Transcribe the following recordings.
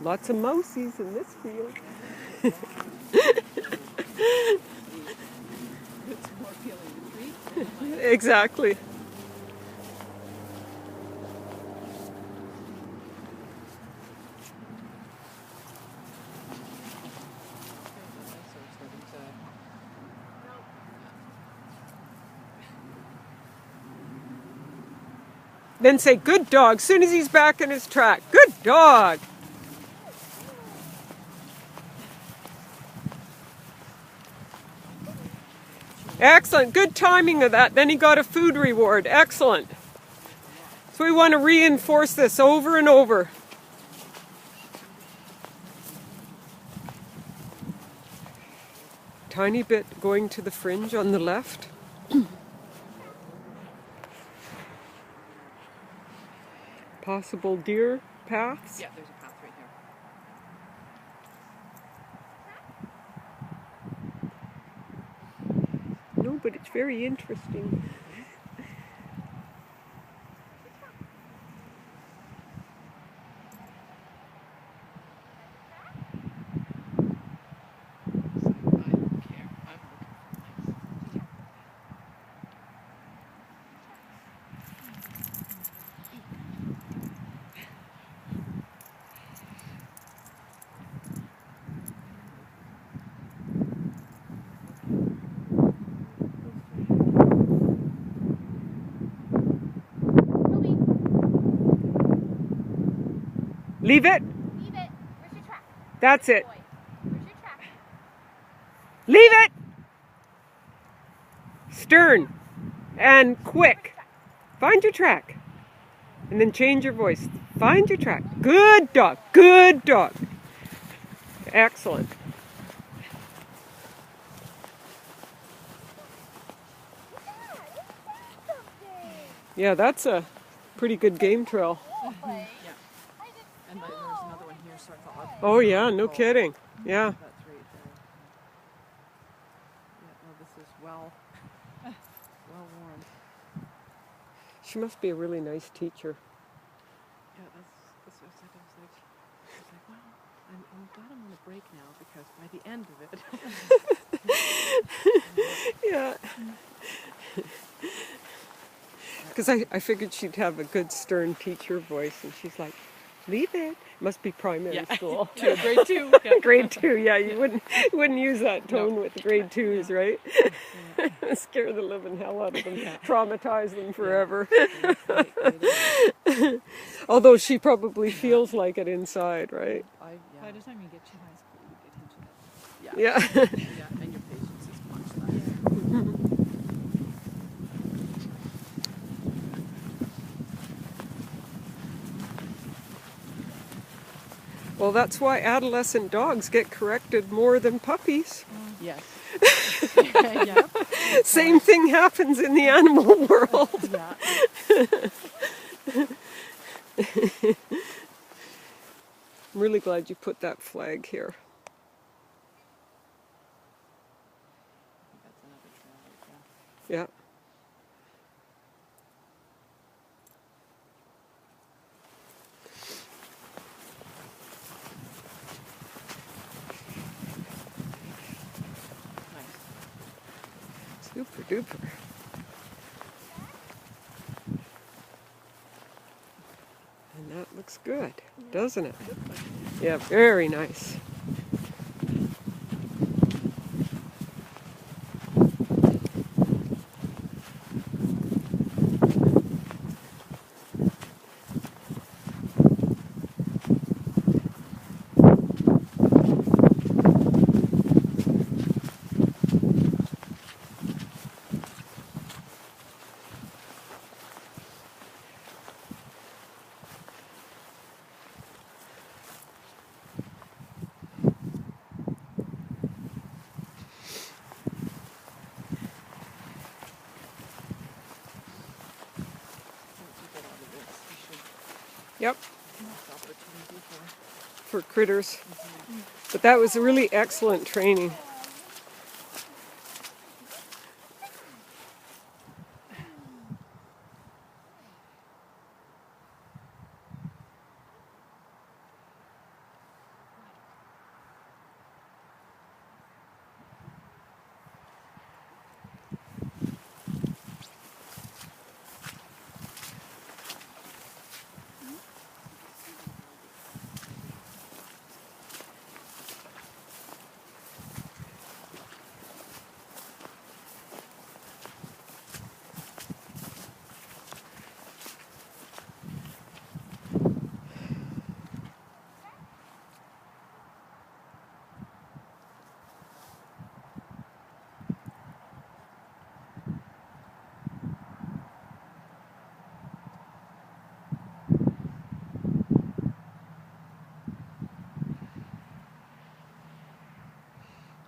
Lots of mousies in this field. It's more appealing to treat. Exactly. Then say, good dog, soon as he's back in his track. Good dog. Excellent. Good timing of that. Then he got a food reward. Excellent. So we want to reinforce this over and over. Tiny bit going to the fringe on the left. Possible deer paths. Yeah, there's a path right here. No, but it's very interesting. I don't care. I'm looking for Leave it. Leave it. Where's your track? That's it. Boy. Where's your track? Leave it. Stern and quick. Find your track. And then change your voice. Find your track. Good dog. Good dog. Excellent. Yeah, that's a pretty good game trail. Yeah. And there's another one here, so I thought I'd Oh yeah, no kidding. Yeah. that's right there. Yeah, no, this is well worn. She must be a really nice teacher. Yeah, that's what I was like, wow, I'm glad I'm on a break now because by the end of it. Yeah. Because I figured she'd have a good stern teacher voice, and she's like, leave it. Must be primary school. Grade 2. Yeah. Grade 2, yeah. You wouldn't use that tone with grade 2s, right? Scare the living hell out of them. Traumatize them forever. Although she probably feels like it inside, right? By the time you get to high school, you get into that. Yeah. Yeah, and your patience is much less. Well, that's why adolescent dogs get corrected more than puppies. Yes. Same thing happens in the animal world. Yeah. I'm really glad you put that flag here. That's another trail right there. Yeah. Nice. Super duper. And that looks good, doesn't it? Yeah, very nice. Yep, for critters. But that was really excellent training.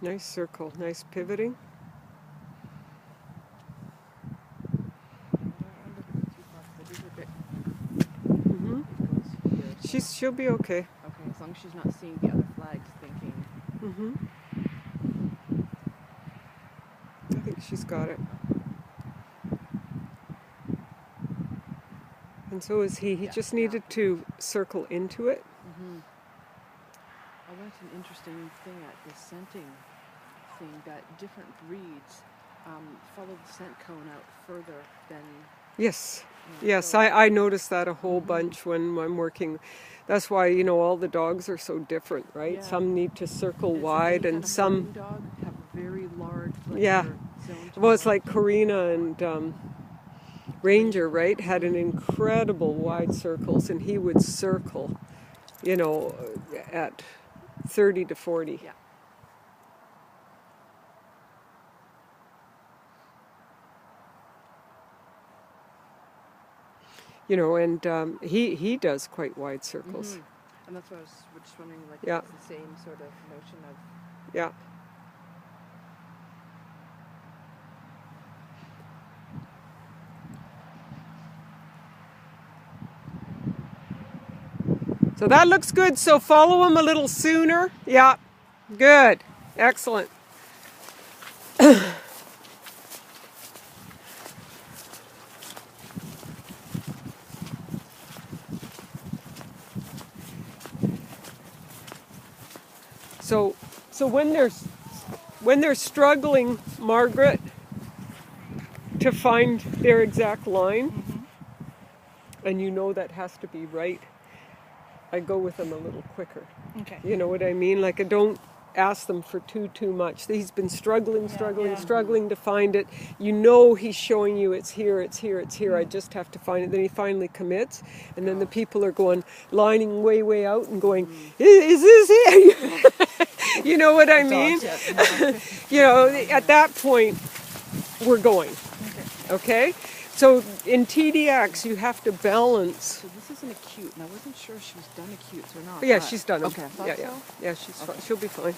Nice circle, nice pivoting. Mm-hmm. She'll be okay. Okay, as long as she's not seeing the other flags thinking. Mm-hmm. I think she's got it. And so is he. He just needed to circle into it. Mm-hmm. Oh, that's an interesting thing at the scenting thing, that different breeds follow the scent cone out further than... Yes. Yes, I noticed that a whole bunch when I'm working. That's why, you know, all the dogs are so different, right? Yeah. Some need to circle wide and some... dog have very large... Yeah. Well, it's like Karina and Ranger, right? Had an incredible wide circles, and he would circle, you know, at 30 to 40. Yeah. You know, and he does quite wide circles. Mm-hmm. And that's why I was just wondering, like, Yeah. if it's the same sort of notion of... Yeah. So that looks good. So follow him a little sooner. Yeah. Good. Excellent. So when they're struggling, Margaret, to find their exact line, and you know that has to be right, I go with them a little quicker. Okay. You know what I mean? Like, I don't ask them for too much. He's been struggling to find it. You know he's showing you it's here. I just have to find it. Then he finally commits, and then the people are lining way out and going, is this it? You know what I mean? You know, at that point, we're going. Okay? So in TDX, you have to balance. So this isn't acute, and I wasn't sure if she was done acutes or not. Yeah, she's done them. Okay, I thought Yeah, so. yeah, she's fine. She'll be fine.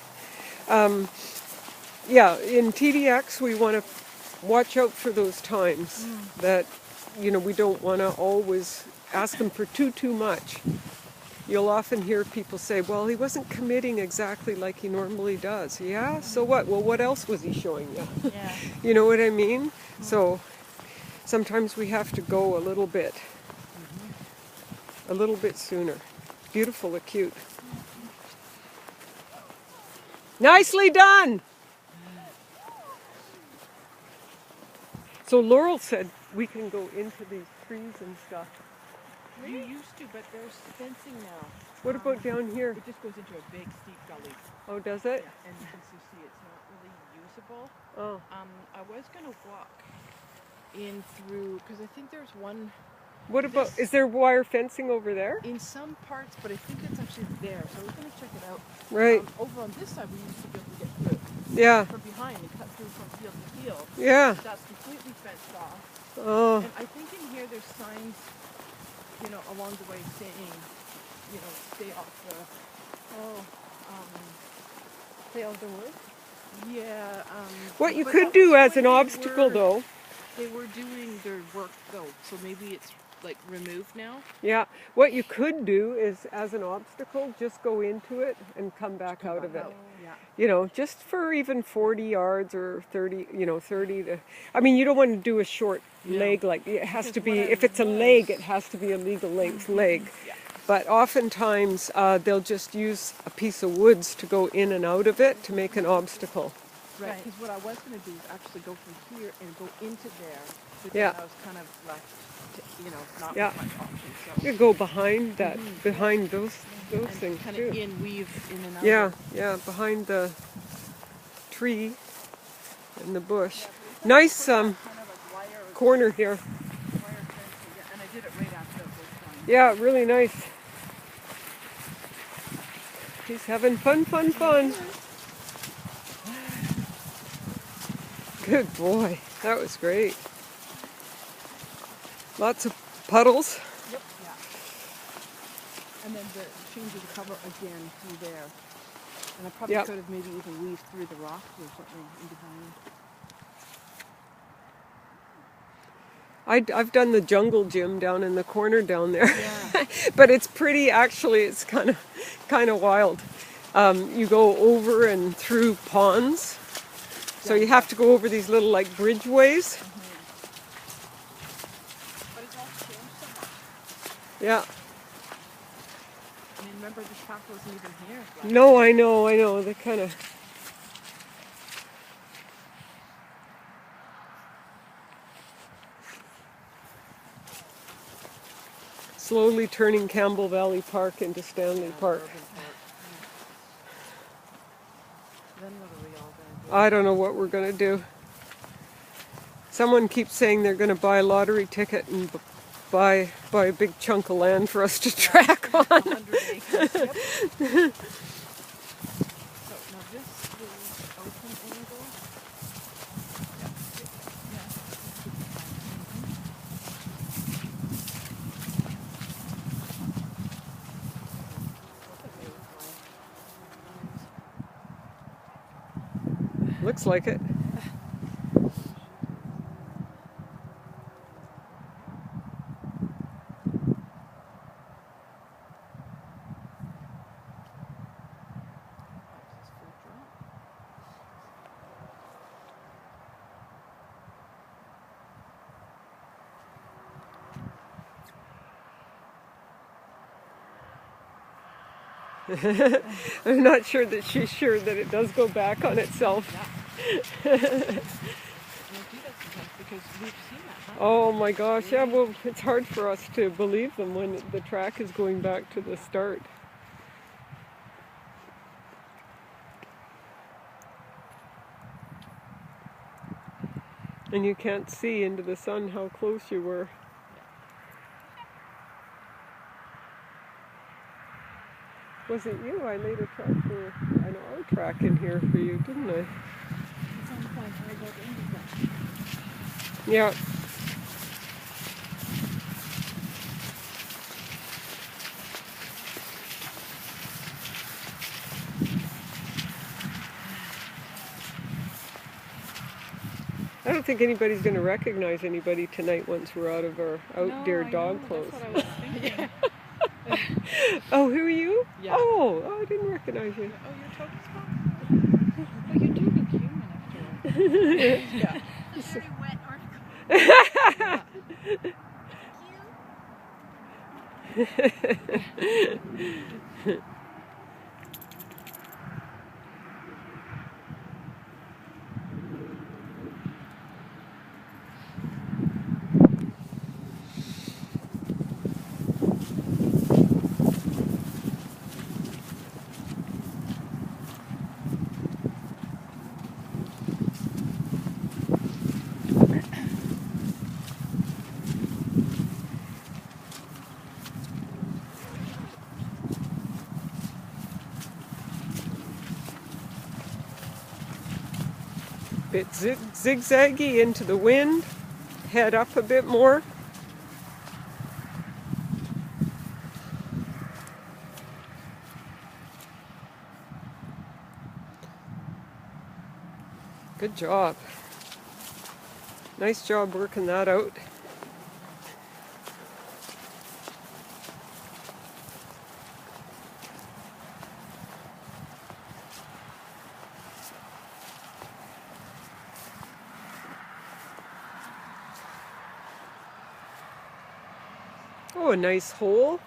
Yeah, in TDX, we want to watch out for those times that, you know, we don't want to always ask them for too much. You'll often hear people say, well, he wasn't committing exactly like he normally does. Yeah, so what? Well, what else was he showing you? Yeah. You know what I mean? So sometimes we have to go a little bit sooner. Beautiful acute. Nicely done! So Laurel said we can go into these trees and stuff. You used to, but there's fencing now. What about down here? It just goes into a big, steep gully. Oh, does it? Yeah, and as you see, it's not really usable. Oh. I was going to walk in through, because I think there's one... What about, is there wire fencing over there? In some parts, but I think it's actually there, so we're going to check it out. Right. Over on this side, we used to be able to get through. Yeah. From behind and cut through from field to field. Yeah. That's completely fenced off. Oh. And I think in here there's signs, you know, along the way saying, you know, stay off the... Stay out of the woods? Yeah. What you but could that do was as when an they obstacle, were- though. They were doing their work, though, so maybe it's, like, removed now. Yeah. What you could do is, as an obstacle, just go into it and come back out of it. Yeah. You know, just for even 40 yards or 30, you know, 30 to... I mean, you don't want to do a short leg like... It has to be... If it's a leg, it has to be a legal length leg. Yeah. But oftentimes, they'll just use a piece of woods to go in and out of it to make an obstacle. Right, Right. because what I was going to do is actually go from here and go into there. But Yeah. then I was kind of left, to, you know, not Yeah. with much option. So. You go behind that, behind those And things kind too. of weave in and out. Yeah, yeah, behind the tree and the bush. Nice Kind of like wire corner here. fencing, yeah, and I did it right after the first time. Yeah, really nice. He's having fun. Good boy. That was great. Lots of puddles. Yep. Yeah. And then the change of the cover again through there. And I probably Yep. could have maybe even weaved through the rocks or something in behind. I've done the jungle gym down in the corner down there, Yeah. but it's pretty. Actually, it's kind of wild. You go over and through ponds, so you have to go over these little like bridgeways. But it's all changed so much. Yeah. I mean, remember this path wasn't even here. No, I know. They kind of. Slowly turning Campbell Valley Park into Stanley Park. Then what are we all going to do? I don't know what we're going to do. Someone keeps saying they're going to buy a lottery ticket and buy a big chunk of land for us to track on. 100 acres. Yep. So now this is open angle. Yep. Yeah. Looks like it. I'm not sure that she's sure that it does go back on itself. Oh my gosh, yeah, well, it's hard for us to believe them when the track is going back to the start. And you can't see into the sun how close you were. Was it you? I laid a track for an R track in here for you, didn't I? It's on the point where I go into that. Yeah. I don't think anybody's going to recognize anybody tonight once we're out of our deer dog clothes. That's what I was thinking. Oh, who are you? Yeah. Oh, I didn't recognize you. Oh, you're Toby's mom? Well, you do look human after all. Yeah. Very wet article. Bit zigzaggy into the wind. Head up a bit more. Good job. Nice job working that out. Oh, a nice hole.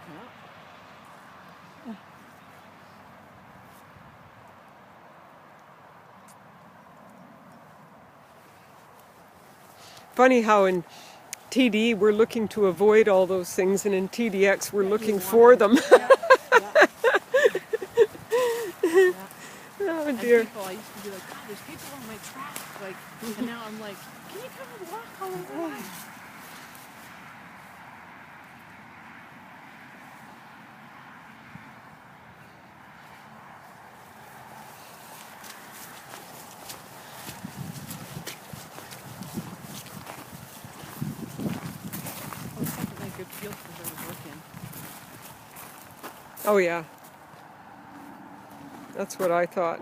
Funny how in TD we're looking to avoid all those things, and in TDX we're looking for them. Oh dear. People, I used to be like, God, there's people on my track. Like, and now I'm like, can you come and walk all over me? Oh, it's definitely a good field for her to work in. Oh yeah. That's what I thought.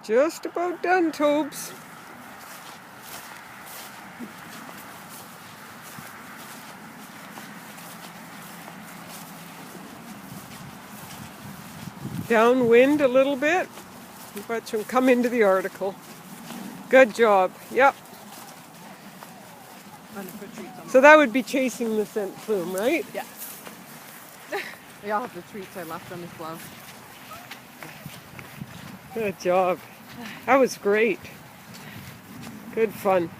Just about done, Tobes. Downwind a little bit. Watch him come into the article. Good job. Yep. So that would be chasing the scent plume, right? Yeah. We all have the treats I left on his glove. Good job. That was great. Good fun.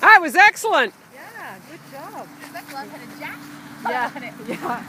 That was excellent. Yeah, good job. That glove had a jack Yeah. on it. Yeah.